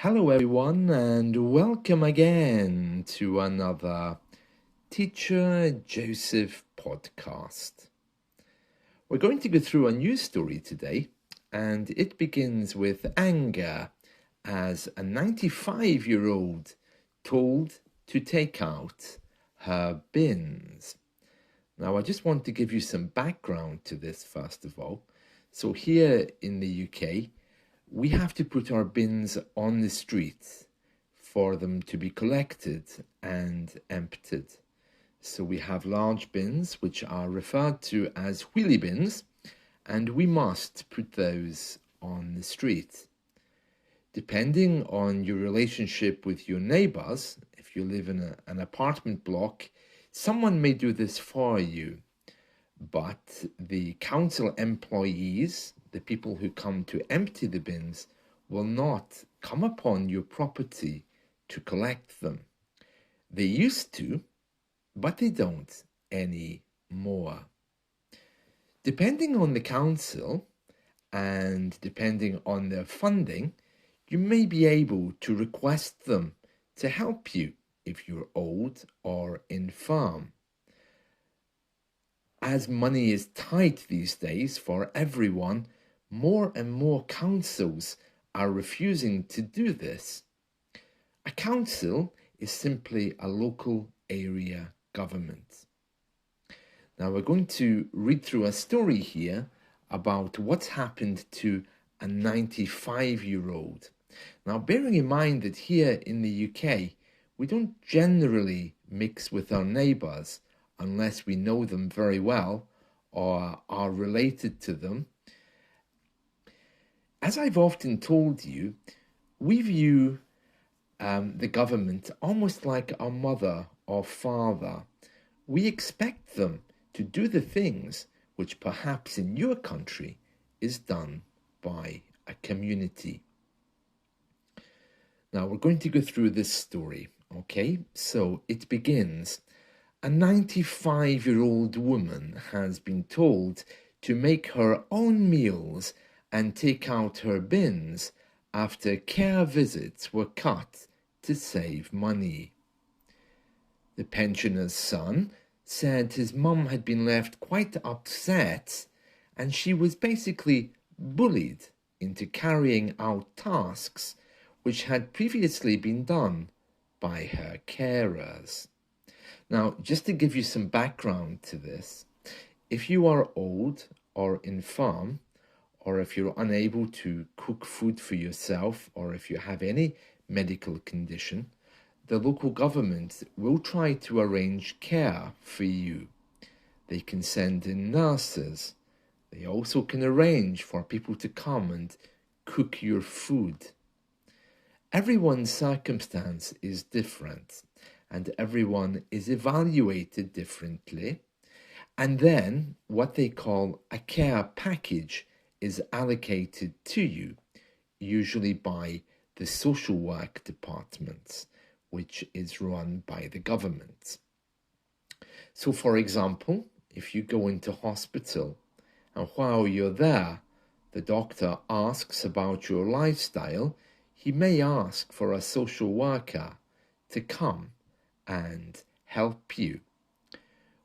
Hello, everyone, and welcome again to another Teacher Joseph podcast. We're going to go through a new story today, and it begins with anger as a 95-year-old told to take out her bins. Now, I just want to give you some background to this first of all. So here in the UK, we have to put our bins on the street for them to be collected and emptied. So we have large bins, which are referred to as wheelie bins, and we must put those on the street. Depending on your relationship with your neighbours, if you live in an apartment block, someone may do this for you. But the council employees, the people who come to empty the bins, will not come upon your property to collect them. They used to, but they don't anymore. Depending on the council and depending on their funding, you may be able to request them to help you if you're old or infirm. As money is tight these days for everyone, more and more councils are refusing to do this. A council is simply a local area government. Now we're going to read through a story here about what's happened to a 95-year-old. Now, bearing in mind that here in the UK, we don't generally mix with our neighbours unless we know them very well or are related to them. As I've often told you, we view the government almost like our mother or father. We expect them to do the things which perhaps in your country is done by a community. Now we're going to go through this story, okay? So it begins. A 95-year-old woman has been told to make her own meals and take out her bins after care visits were cut to save money. The pensioner's son said his mum had been left quite upset and she was basically bullied into carrying out tasks which had previously been done by her carers. Now, just to give you some background to this, if you are old or infirm, or if you're unable to cook food for yourself, or if you have any medical condition, the local government will try to arrange care for you. They can send in nurses. They also can arrange for people to come and cook your food. Everyone's circumstance is different, and everyone is evaluated differently. And then what they call a care package is allocated to you, usually by the social work department, which is run by the government. So for example, if you go into hospital and while you're there, the doctor asks about your lifestyle, he may ask for a social worker to come and help you.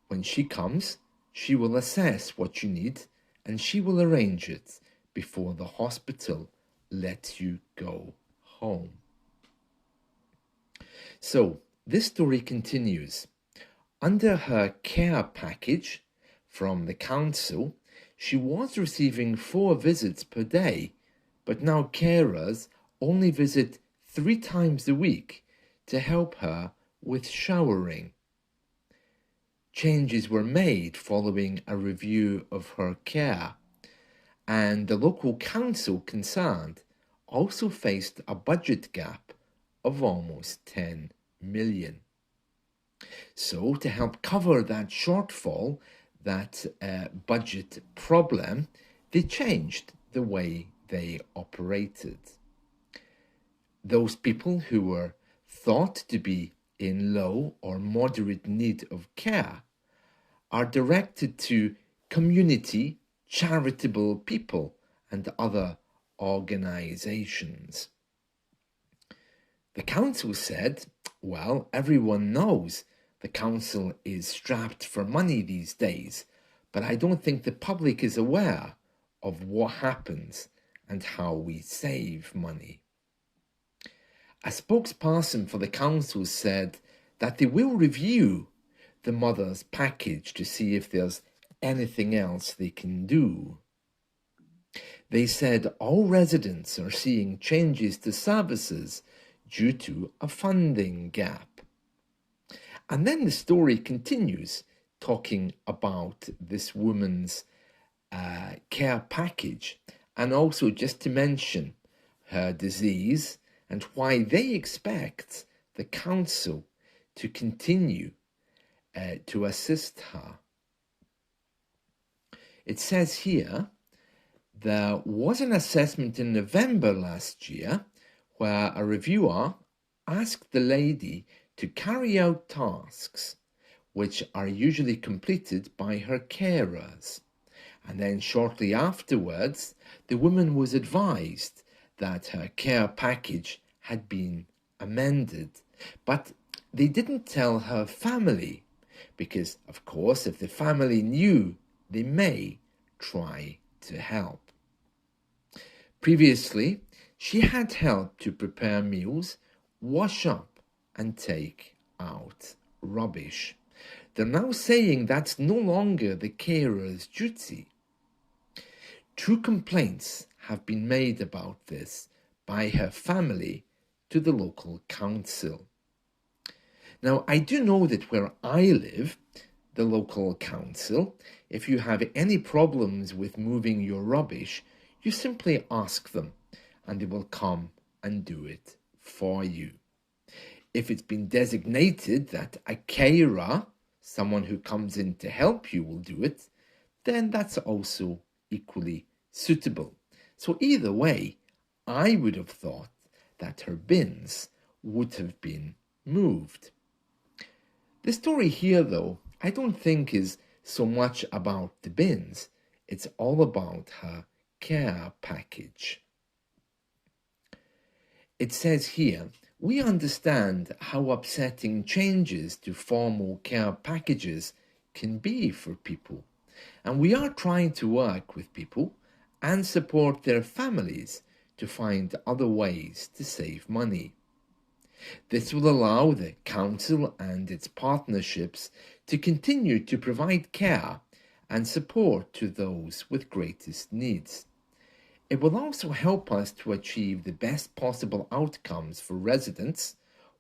When she comes, she will assess what you need and she will arrange it before the hospital lets you go home. So this story continues. Under her care package from the council, she was receiving 4 visits per day, but now carers only visit 3 times a week to help her with showering. Changes were made following a review of her care, and the local council concerned also faced a budget gap of almost 10 million. So to help cover that shortfall, that budget problem, they changed the way they operated. Those people who were thought to be in low or moderate need of care are directed to community, charitable people and other organizations. The council said, well, everyone knows the council is strapped for money these days, but I don't think the public is aware of what happens and how we save money. A spokesperson for the council said that they will review the mother's package to see if there's anything else they can do. They said all residents are seeing changes to services due to a funding gap. And then the story continues talking about this woman's care package, and also just to mention her disease and why they expect the council to continue to assist her. It says here, there was an assessment in November last year where a reviewer asked the lady to carry out tasks which are usually completed by her carers. And then shortly afterwards, the woman was advised that her care package had been amended. But they didn't tell her family because, of course, if the family knew, they may try to help. Previously, she had helped to prepare meals, wash up, and take out rubbish. They're now saying that's no longer the carer's duty. 2 complaints have been made about this by her family to the local council. Now, I do know that where I live, the local council, if you have any problems with moving your rubbish, you simply ask them and they will come and do it for you. If it's been designated that a carer, someone who comes in to help you, will do it, then that's also equally suitable. So either way, I would have thought that her bins would have been moved. The story here, though, I don't think is so much about the bins. It's all about her care package. It says here, we understand how upsetting changes to formal care packages can be for people, and we are trying to work with people and support their families to find other ways to save money. This will allow the council and its partnerships to continue to provide care and support to those with greatest needs. It will also help us to achieve the best possible outcomes for residents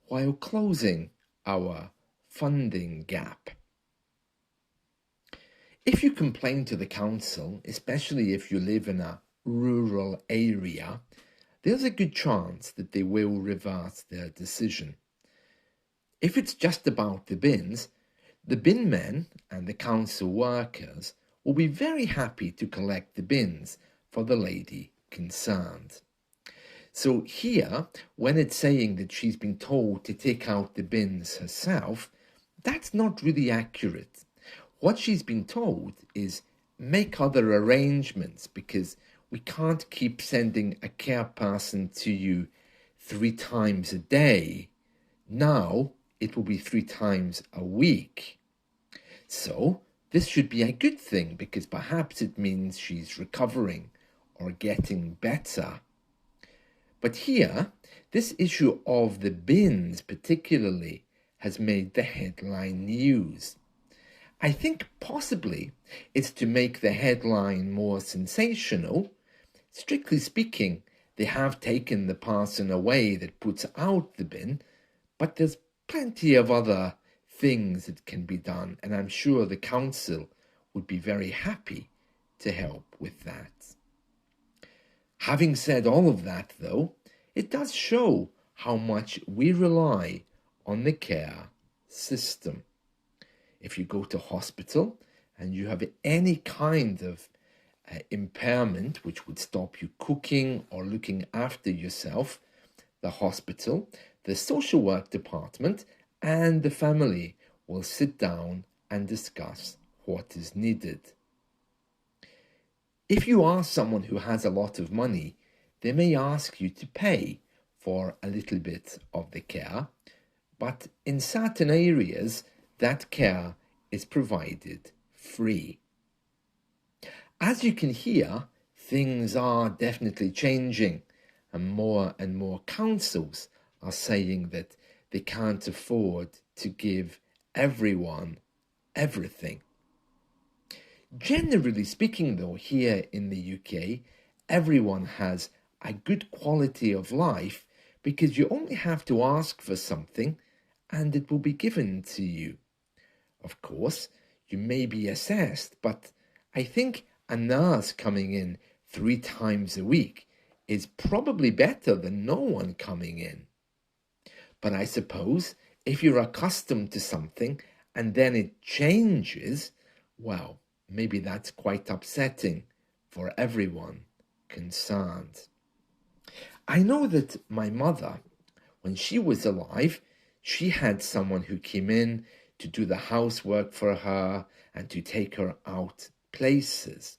while closing our funding gap. If you complain to the council, especially if you live in a rural area, there's a good chance that they will reverse their decision. If it's just about the bins, the bin men and the council workers will be very happy to collect the bins for the lady concerned. So here, when it's saying that she's been told to take out the bins herself, that's not really accurate. What she's been told is make other arrangements because we can't keep sending a care person to you 3 times a day. Now it will be 3 times a week. So this should be a good thing because perhaps it means she's recovering or getting better. But here, this issue of the bins particularly has made the headline news. I think possibly it's to make the headline more sensational. Strictly speaking, they have taken the person away that puts out the bin, but there's plenty of other things that can be done, and I'm sure the council would be very happy to help with that. Having said all of that, though, it does show how much we rely on the care system. If you go to hospital and you have any kind of impairment which would stop you cooking or looking after yourself, the hospital, the social work department, and the family will sit down and discuss what is needed. If you are someone who has a lot of money, they may ask you to pay for a little bit of the care, but in certain areas that care is provided free. As you can hear, things are definitely changing, and more councils are saying that they can't afford to give everyone everything. Generally speaking, though, here in the UK, everyone has a good quality of life because you only have to ask for something and it will be given to you. Of course, you may be assessed, but I think a nurse coming in 3 times a week is probably better than no one coming in. But I suppose if you're accustomed to something and then it changes, well, maybe that's quite upsetting for everyone concerned. I know that my mother, when she was alive, she had someone who came in to do the housework for her and to take her out places.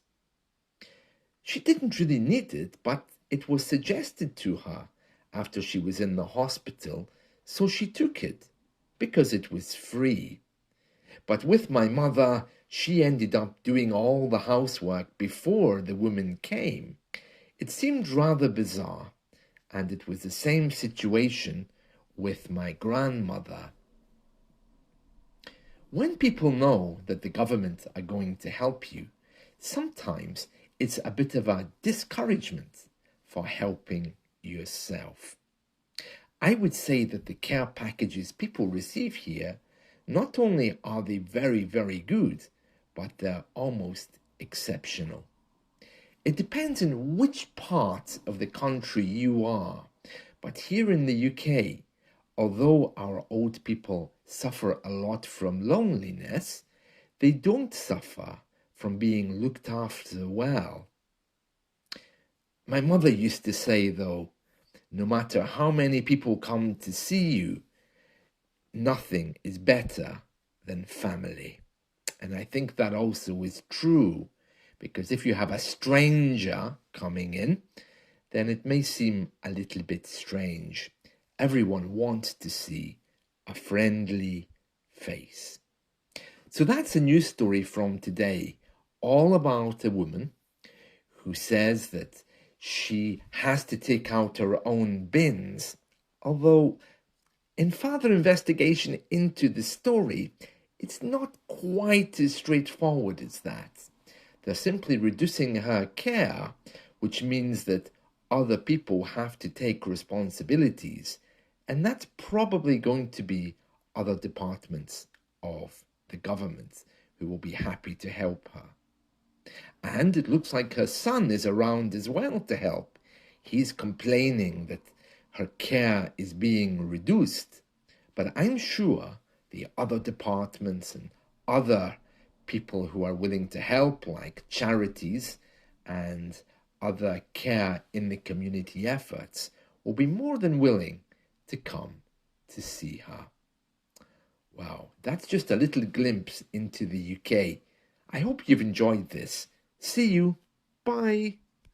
She didn't really need it, but it was suggested to her after she was in the hospital, so she took it because it was free. But with my mother, she ended up doing all the housework before the woman came. It seemed rather bizarre, and it was the same situation with my grandmother. When people know that the government are going to help you, sometimes it's a bit of a discouragement for helping yourself. I would say that the care packages people receive here, not only are they very, very good, but they're almost exceptional. It depends on which part of the country you are, but here in the UK, although our old people suffer a lot from loneliness, they don't suffer from being looked after well. My mother used to say, though, no matter how many people come to see you, nothing is better than family. And I think that also is true, because if you have a stranger coming in, then it may seem a little bit strange. Everyone wants to see a friendly face. So that's a news story from today, all about a woman who says that she has to take out her own bins, although in further investigation into the story, it's not quite as straightforward as that. They're simply reducing her care, which means that other people have to take responsibilities, and that's probably going to be other departments of the government who will be happy to help her. And it looks like her son is around as well to help. He's complaining that her care is being reduced, but I'm sure the other departments and other people who are willing to help, like charities and other care in the community efforts, will be more than willing to come to see her. Wow, that's just a little glimpse into the UK. I hope you've enjoyed this. See you. Bye.